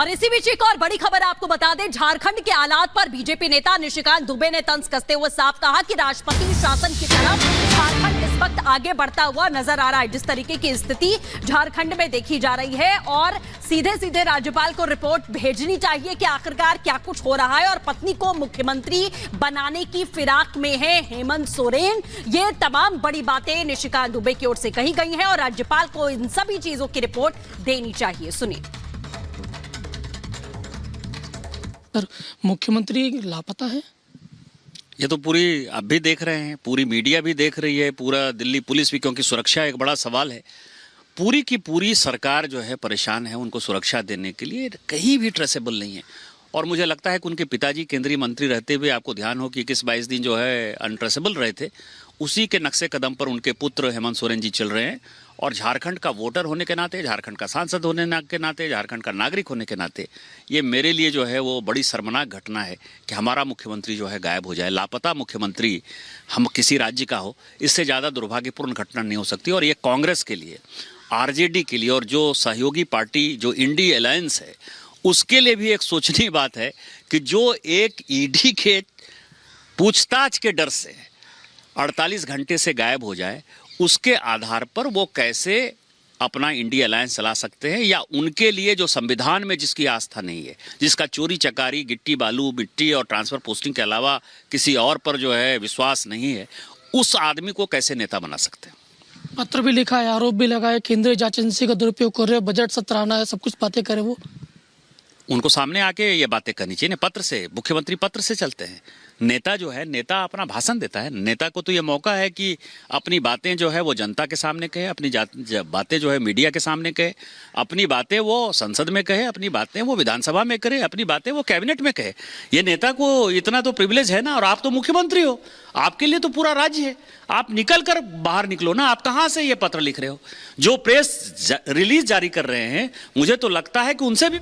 और इसी बीच एक और बड़ी खबर आपको बता दें, झारखंड के हालात पर बीजेपी नेता निशिकांत दुबे ने तंज कसते हुए साफ कहा कि राष्ट्रपति शासन की तरफ झारखंड इस वक्त आगे बढ़ता हुआ नजर आ रहा है। जिस तरीके की स्थिति झारखंड में देखी जा रही है और सीधे सीधे राज्यपाल को रिपोर्ट भेजनी चाहिए कि आखिरकार क्या कुछ हो रहा है। और पत्नी को मुख्यमंत्री बनाने की फिराक में है हेमंत सोरेन। ये तमाम बड़ी बातें निशिकांत दुबे की ओर से कही गई हैं और राज्यपाल को इन सभी चीजों की रिपोर्ट देनी चाहिए। सुनिए। सर, मुख्यमंत्री लापता है। ये तो पूरी आप भी देख रहे हैं, पूरी मीडिया भी देख रही है, पूरा दिल्ली पुलिस भी, क्योंकि सुरक्षा एक बड़ा सवाल है। पूरी की पूरी सरकार जो है परेशान है उनको सुरक्षा देने के लिए, कहीं भी ट्रेसेबल नहीं है। और मुझे लगता है कि उनके पिताजी केंद्रीय मंत्री रहते हुए आपको ध्यान हो कि 21-22 दिन जो है अनट्रेसेबल रहे थे, उसी के नक्शे कदम पर उनके पुत्र हेमंत सोरेन जी चल रहे हैं। और झारखंड का वोटर होने के नाते, झारखंड का सांसद होने के नाते, झारखंड का नागरिक होने के नाते ये मेरे लिए जो है वो बड़ी शर्मनाक घटना है कि हमारा मुख्यमंत्री जो है गायब हो जाए। लापता मुख्यमंत्री हम किसी राज्य का हो, इससे ज़्यादा दुर्भाग्यपूर्ण घटना नहीं हो सकती। और ये कांग्रेस के लिए, आरजेडी के लिए और जो सहयोगी पार्टी जो इंडी अलायंस है उसके लिए भी एक सोचनीय बात है कि जो एक ईडी के पूछताछ के डर से 48 घंटे से गायब हो जाए, उसके आधार पर वो कैसे अपना इंडिया अलायंस चला सकते हैं। या उनके लिए जो संविधान में जिसकी आस्था नहीं है, जिसका चोरी चकारी, गिट्टी बालू मिट्टी और ट्रांसफर पोस्टिंग के अलावा किसी और पर जो है विश्वास नहीं है, उस आदमी को कैसे नेता बना सकते हैं। पत्र भी लिखा है, आरोप भी लगाया, केंद्रीय जांच एजेंसी का दुरुपयोग कर रहे हैं, बजट सत्राहना है, सब कुछ बातें करे। वो उनको सामने आके ये बातें करनी चाहिए। पत्र से, मुख्यमंत्री पत्र से चलते हैं। नेता जो है, नेता अपना भाषण देता है। नेता को तो ये मौका है कि अपनी बातें जो है वो जनता के सामने कहे, अपनी बातें जो है मीडिया के सामने कहे, अपनी बातें वो संसद में कहे, अपनी बातें वो विधानसभा में करे, अपनी बातें वो कैबिनेट में कहे। ये नेता को इतना तो प्रिविलेज है ना। और आप तो मुख्यमंत्री हो, आपके लिए तो पूरा राज्य है। आप निकल कर बाहर निकलो ना। आप कहाँ से ये पत्र लिख रहे हो? जो प्रेस रिलीज जारी कर रहे हैं, मुझे तो लगता है कि उनसे भी।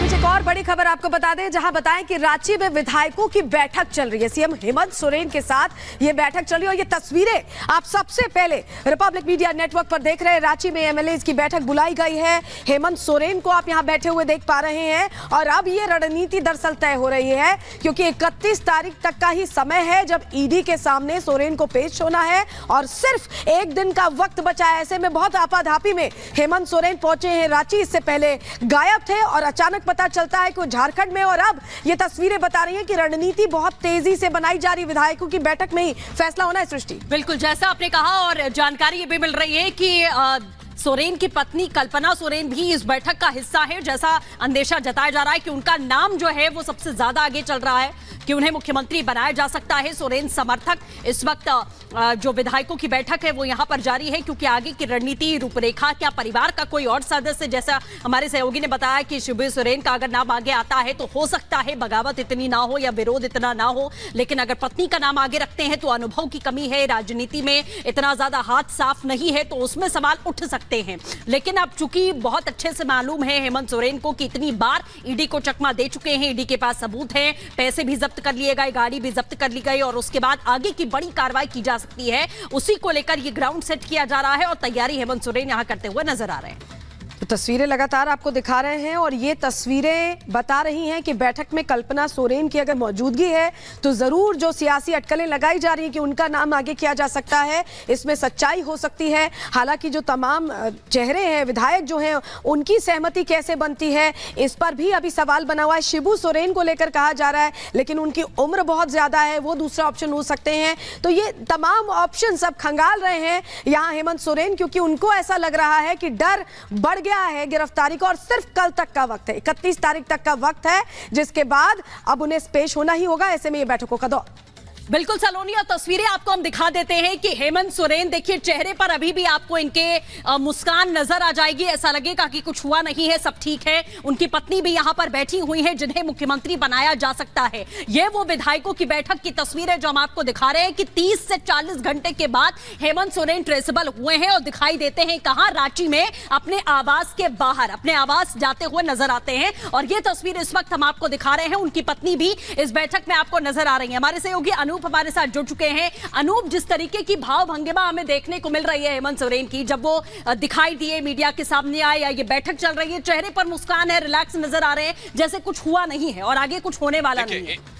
एक और बड़ी खबर आपको बता दें, जहां बताएं कि रांची में विधायकों की बैठक चल रही है। सीएम हेमंत सोरेन के साथ ये बैठक चल रही है और ये तस्वीरें आप सबसे पहले रिपब्लिक मीडिया नेटवर्क पर देख रहे हैं। रांची में एमएलए की बैठक बुलाई गई है। हेमंत सोरेन को आप यहां बैठे हुए देख पा रहे हैं। और अब ये रणनीति दरअसल तय हो रही है, क्योंकि 31 तारीख तक का ही समय है जब ईडी के सामने सोरेन को पेश होना है और सिर्फ एक दिन का वक्त बचा है। ऐसे में बहुत आपाधापी में हेमंत सोरेन पहुंचे हैं रांची। इससे पहले गायब थे और अचानक पता चलता है कि वो झारखंड में। और अब ये तस्वीरें बता रही हैं कि रणनीति बहुत तेजी से बनाई जा रही है। विधायकों की बैठक में ही फैसला होना है। सृष्टि, बिल्कुल जैसा आपने कहा और जानकारी ये भी मिल रही है कि सोरेन की पत्नी कल्पना सोरेन भी इस बैठक का हिस्सा है। जैसा अंदेशा जताया जा रहा है कि उनका नाम जो है वो सबसे ज्यादा आगे चल रहा है कि उन्हें मुख्यमंत्री बनाया जा सकता है। सोरेन समर्थक इस वक्त जो विधायकों की बैठक है वो यहां पर जारी है, क्योंकि आगे की रणनीति रूपरेखा क्या परिवार का कोई और सदस्य, जैसा हमारे सहयोगी ने बताया कि शिबू सोरेन का अगर नाम आगे आता है तो हो सकता है बगावत इतनी ना हो या विरोध इतना ना हो। लेकिन अगर पत्नी का नाम आगे रखते हैं तो अनुभव की कमी है, राजनीति में इतना ज्यादा हाथ साफ नहीं है, तो उसमें सवाल उठ सकते हैं। लेकिन अब चूंकि बहुत अच्छे से मालूम है हेमंत सोरेन को कि इतनी बार ईडी को चकमा दे चुके हैं, ईडी के पास सबूत है, पैसे भी जब्त कर लिए गए, गाड़ी भी जब्त कर ली गई और उसके बाद आगे की बड़ी कार्रवाई की जा सकती है। उसी को लेकर ये ग्राउंड सेट किया जा रहा है और तैयारी हेमंत सोरेन यहां करते हुए नजर आ रहे हैं। तो तस्वीरें लगातार आपको दिखा रहे हैं और ये तस्वीरें बता रही हैं कि बैठक में कल्पना सोरेन की अगर मौजूदगी है तो जरूर जो सियासी अटकलें लगाई जा रही हैं कि उनका नाम आगे किया जा सकता है, इसमें सच्चाई हो सकती है। हालांकि जो तमाम चेहरे हैं, विधायक जो हैं, उनकी सहमति कैसे बनती है, इस पर भी अभी सवाल बना हुआ है। शिबू सोरेन को लेकर कहा जा रहा है, लेकिन उनकी उम्र बहुत ज्यादा है, वो दूसरा ऑप्शन हो सकते हैं। तो ये तमाम ऑप्शन सब खंगाल रहे हैं यहाँ हेमंत सोरेन, क्योंकि उनको ऐसा लग रहा है कि डर बढ़ गया है गिरफ्तारी का और सिर्फ कल तक का वक्त है, 31 तारीख तक का वक्त है, जिसके बाद अब उन्हें पेश होना ही होगा। ऐसे में ये बैठकों का दौर। बिल्कुल सलोनी, और तस्वीरें आपको हम दिखा देते हैं कि हेमंत सोरेन, देखिए चेहरे पर अभी भी आपको इनके मुस्कान नजर आ जाएगी। ऐसा लगेगा कि कुछ हुआ नहीं है, सब ठीक है। उनकी पत्नी भी यहां पर बैठी हुई है जिन्हें मुख्यमंत्री बनाया जा सकता है। ये वो विधायकों की बैठक की तस्वीरें जो हम आपको दिखा रहे हैं कि 30 से 40 घंटे के बाद हेमंत सोरेन ट्रेसेबल हुए हैं और दिखाई देते हैं कहां, रांची में अपने आवास के बाहर, अपने आवास जाते हुए नजर आते हैं। और ये तस्वीर इस वक्त हम आपको दिखा रहे हैं, उनकी पत्नी भी इस बैठक में आपको नजर आ रही है। हमारे सहयोगी अनु अनूप हमारे साथ जुड़ चुके हैं। अनूप, जिस तरीके की भाव भंगिमा हमें देखने को मिल रही है हेमंत सोरेन की, जब वो दिखाई दिए, मीडिया के सामने आए या ये बैठक चल रही है, चेहरे पर मुस्कान है, रिलैक्स नजर आ रहे हैं, जैसे कुछ हुआ नहीं है और आगे कुछ होने वाला नहीं है।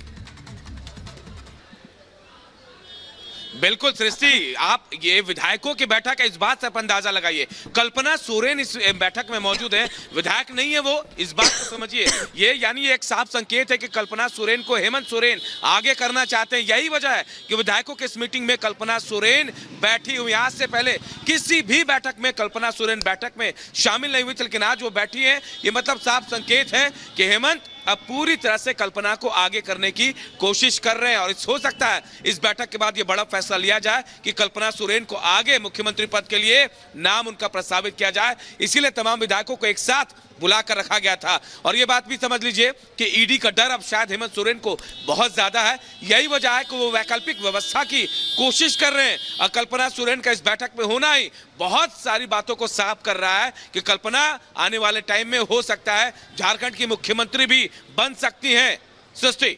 बिल्कुल सृष्टि, आप ये विधायकों की बैठक है, इस बात से आप अंदाजा लगाइए। कल्पना सोरेन इस बैठक में मौजूद है, विधायक नहीं है वो, इस बात को समझिए। ये यानी एक साफ संकेत है कि कल्पना सोरेन को हेमंत सोरेन आगे करना चाहते हैं। यही वजह है कि विधायकों की इस मीटिंग में कल्पना सोरेन बैठी हुई। आज से पहले किसी भी बैठक में कल्पना सोरेन बैठक में शामिल नहीं हुई, लेकिन आज वो बैठी है। ये मतलब साफ संकेत है कि हेमंत अब पूरी तरह से कल्पना को आगे करने की कोशिश कर रहे हैं और हो सकता है इस बैठक के बाद ये बड़ा फैसला लिया जाए कि कल्पना सोरेन को आगे मुख्यमंत्री पद के लिए नाम उनका प्रस्तावित किया जाए। इसीलिए तमाम विधायकों को एक साथ बुलाकर रखा गया था। और ये बात भी समझ लीजिए कि ईडी का डर अब शायद हेमंत सोरेन को बहुत ज्यादा है। यही वजह है कि वो वैकल्पिक व्यवस्था की कोशिश कर रहे हैं। और कल्पना सोरेन का इस बैठक में होना ही बहुत सारी बातों को साफ कर रहा है कि कल्पना आने वाले टाइम में हो सकता है झारखंड की मुख्यमंत्री भी बन सकती हैं। सृष्टि,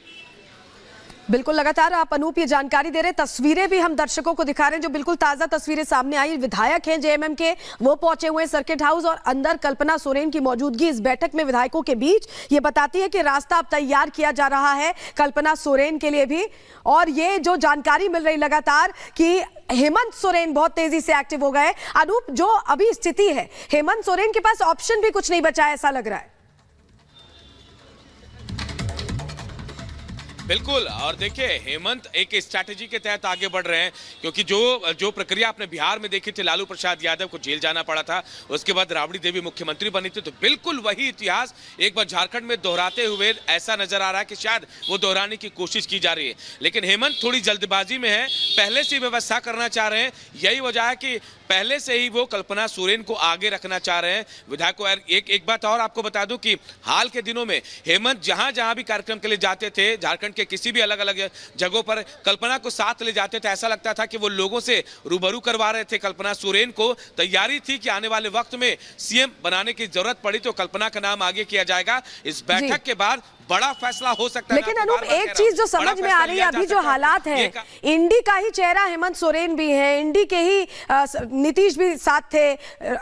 बिल्कुल, लगातार आप अनूप ये जानकारी दे रहे हैं। तस्वीरें भी हम दर्शकों को दिखा रहे हैं, जो बिल्कुल ताजा तस्वीरें सामने आई। विधायक हैं जेएमएम के, वो पहुंचे हुए हैं सर्किट हाउस और अंदर कल्पना सोरेन की मौजूदगी इस बैठक में विधायकों के बीच ये बताती है कि रास्ता अब तैयार किया जा रहा है कल्पना सोरेन के लिए भी। और ये जो जानकारी मिल रही लगातार कि हेमंत सोरेन बहुत तेजी से एक्टिव हो गए। अनूप, जो अभी स्थिति है, हेमंत सोरेन के पास ऑप्शन भी कुछ नहीं बचा है, ऐसा लग रहा है। बिल्कुल, और देखिए हेमंत एक स्ट्रैटेजी के तहत आगे बढ़ रहे हैं, क्योंकि जो प्रक्रिया आपने बिहार में देखी थी, लालू प्रसाद यादव को जेल जाना पड़ा था, उसके बाद राबड़ी देवी मुख्यमंत्री बनी थी, तो बिल्कुल वही इतिहास एक बार झारखंड में दोहराते हुए ऐसा नजर आ रहा है कि शायद वो दोहराने की कोशिश की जा रही है। लेकिन हेमंत थोड़ी जल्दबाजी में है, पहले से व्यवस्था करना चाह रहे हैं। यही वजह है कि पहले से ही वो कल्पना सोरेन को आगे रखना चाह रहे हैं विधायकों। एक बात और आपको बता दूं कि हाल के दिनों में हेमंत जहां भी कार्यक्रम के लिए जाते थे, झारखंड के किसी भी अलग अलग जगहों पर कल्पना को साथ ले जाते थे। ऐसा लगता था कि वो लोगों से रूबरू करवा रहे थे। कल्पना सोरेन को तैयारी थी कि आने वाले वक्त में सीएम बनाने की जरूरत पड़ी तो कल्पना का नाम आगे किया जाएगा। इस बैठक के बाद बड़ा फैसला हो सकता है। लेकिन अनूप, एक चीज जो समझ में आ रही है, अभी जो हालात है, इंडी का ही चेहरा हेमंत सोरेन भी है, इंडी के ही नीतीश भी साथ थे,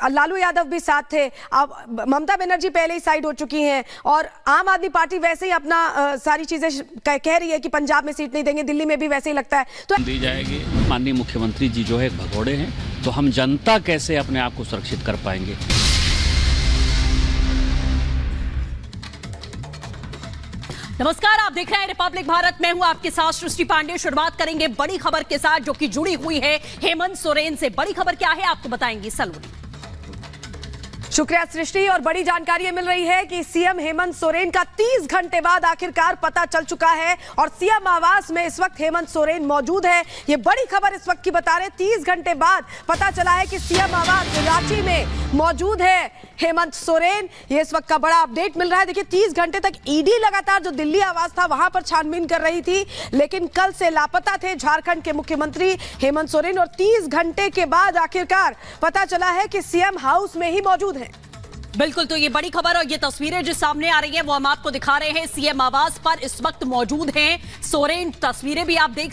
लालू यादव भी साथ थे, अब ममता बनर्जी पहले ही साइड हो चुकी हैं और आम आदमी पार्टी वैसे ही अपना सारी चीजें कह रही है कि पंजाब में सीट नहीं देंगे, दिल्ली में भी वैसे ही लगता है तो दी जाएगी। माननीय मुख्यमंत्री जी जो है भगोड़े हैं, तो हम जनता कैसे अपने आप को सुरक्षित कर पाएंगे। नमस्कार, आप देख रहे हैं रिपब्लिक भारत। मैं हूं आपके साथ सृष्टि पांडे। शुरुआत करेंगे बड़ी खबर के साथ जो कि जुड़ी हुई है हेमंत सोरेन से। बड़ी खबर क्या है आपको बताएंगी सलोनी। शुक्रिया सृष्टि। और बड़ी जानकारी मिल रही है कि सीएम हेमंत सोरेन का 30 घंटे बाद आखिरकार पता चल चुका है और सीएम आवास में इस वक्त हेमंत सोरेन मौजूद है। ये बड़ी खबर इस वक्त की बता रहे, 30 घंटे बाद पता चला है कि सीएम आवास रांची में मौजूद है हेमंत सोरेन। ये इस वक्त का बड़ा अपडेट मिल रहा है। देखिए, 30 घंटे तक ईडी लगातार जो दिल्ली आवास था वहां पर छानबीन कर रही थी, लेकिन कल से लापता थे झारखंड के मुख्यमंत्री हेमंत सोरेन और 30 घंटे के बाद आखिरकार पता चला है कि सीएम हाउस में ही मौजूद है। बिल्कुल, तो ये बड़ी खबर और ये तस्वीरें जो सामने आ रही हैं वो हम आपको दिखा रहे हैं। सीएम आवास पर इस वक्त मौजूद हैं सोरेन। तस्वीरें भी आप देख